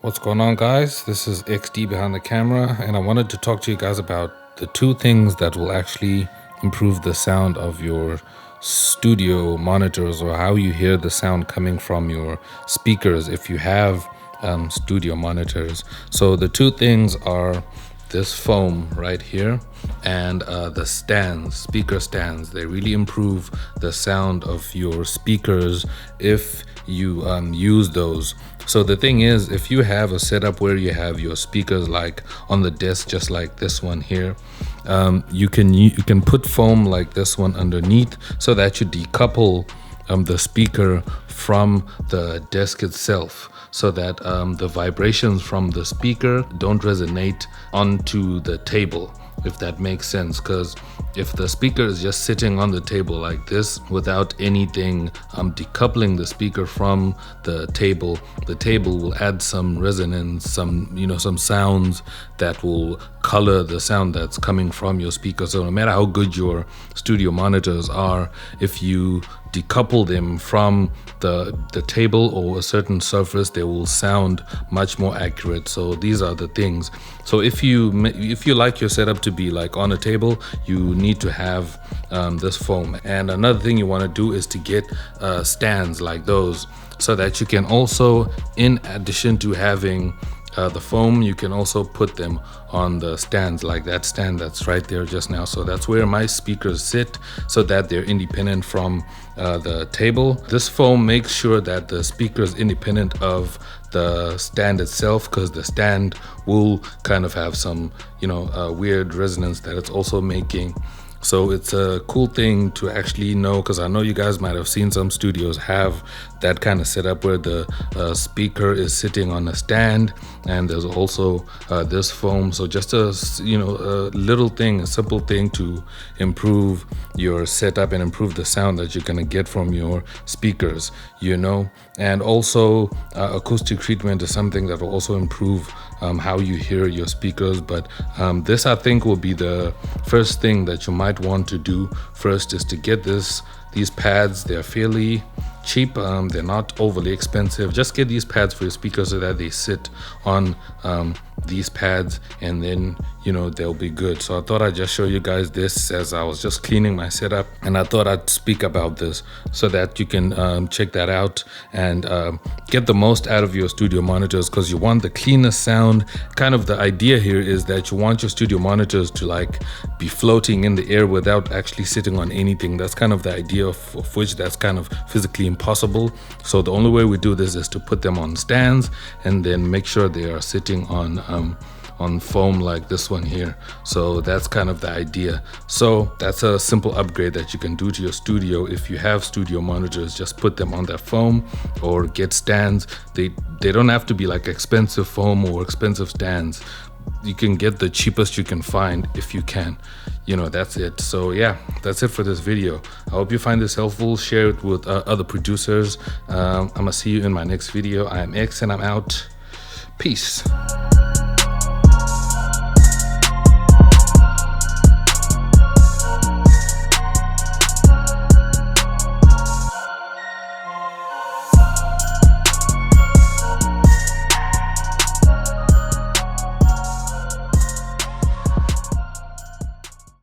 What's going on, guys? This is XD behind the camera, and I wanted to talk to you guys about the two things that will actually improve the sound of your studio monitors, or how you hear the sound coming from your speakers if you have studio monitors. So the two things are this foam right here and the stands, speaker stands. They really improve the sound of your speakers if you use those. So the thing is, if you have a setup where you have your speakers like on the desk, just like this one here, you can put foam like this one underneath so that you decouple the speaker from the desk itself, so that the vibrations from the speaker don't resonate onto the table, if that makes sense. Because if the speaker is just sitting on the table like this without anything decoupling the speaker from the table will add some resonance, some sounds that will color the sound that's coming from your speaker. So no matter how good your studio monitors are, if you decouple them from the table or a certain surface, they will sound much more accurate. So these are the things. So if you like your setup to be like on a table, you need to have this foam. And another thing you want to do is to get stands like those, so that you can also, in addition to having the foam, you can also put them on the stands, like that stand that's right there just now. So that's where my speakers sit, so that they're independent from the table. This foam makes sure that the speaker is independent of the stand itself, because the stand will kind of have some weird resonance that it's also making. So it's a cool thing to actually know, because I know you guys might have seen some studios have that kind of setup where the speaker is sitting on a stand, and there's also this foam. So just a little thing, a simple thing to improve your setup and improve the sound that you're gonna get from your speakers, And also acoustic treatment is something that will also improve how you hear your speakers. But this, I think, will be the first thing that you might want to do first, is to get these pads. They're fairly cheap, they're not overly expensive. Just get these pads for your speakers so that they sit on these pads, and then they'll be good. So I thought I'd just show you guys this as I was just cleaning my setup, and I thought I'd speak about this so that you can check that out and get the most out of your studio monitors, because you want the cleanest sound. Kind of the idea here is that you want your studio monitors to like be floating in the air without actually sitting on anything. That's kind of the idea of which that's kind of physically impossible. So the only way we do this is to put them on stands, and then make sure they are sitting on foam like this one here. So that's kind of the idea. So that's a simple upgrade that you can do to your studio. If you have studio monitors, just put them on that foam or get stands. They don't have to be like expensive foam or expensive stands. You can get the cheapest you can find if you can. That's it. So yeah, that's it for this video. I hope you find this helpful. Share it with other producers. I'm gonna see you in my next video. I am X, and I'm out. Peace.